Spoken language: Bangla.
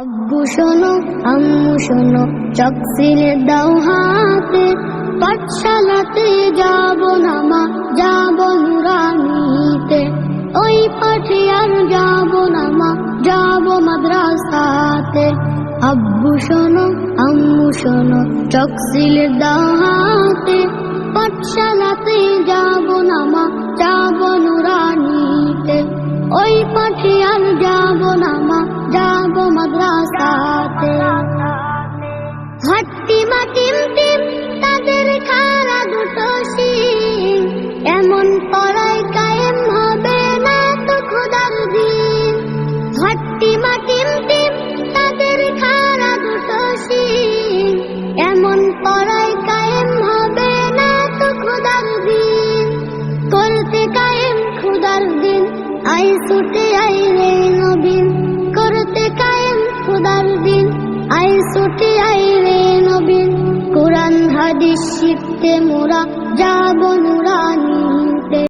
আব্বু শোনো আম্মু শোনো, চকসিলে দাও হাতে, পাঠশালাতে যাব না মা, যাব নুরানিতে। ওই পাঠে আর যাব না মা, যাব মাদ্রাসাতে। আব্বু শোনো আম্মু শোনো, চকসিলে দাও হাতে, পাঠশালাতে যাব না মা, যাব নুরানিতে। ওই পাঠে আর যাব না মা, যাব মাদ্রাসাতে। হাট্টিমা টিম টিম তাদের খাড়া দুটো শিং, এমন পড়ায় কায়েম হবে না তো খোদার দিন। হাট্টিমা টিম টিম তাদের খাড়া দুটো শিং, এমন পড়ায় কায়েম হবে না তো খোদার দিন। করতে কায়েম খোদার দিন, আই ছুটে আইলে নবীন। করতে কায়েম খোদার দিন, আই ছুটে আইলে নবীন। কোরআন হাদিস শিখতে মোরা যাব নুরানি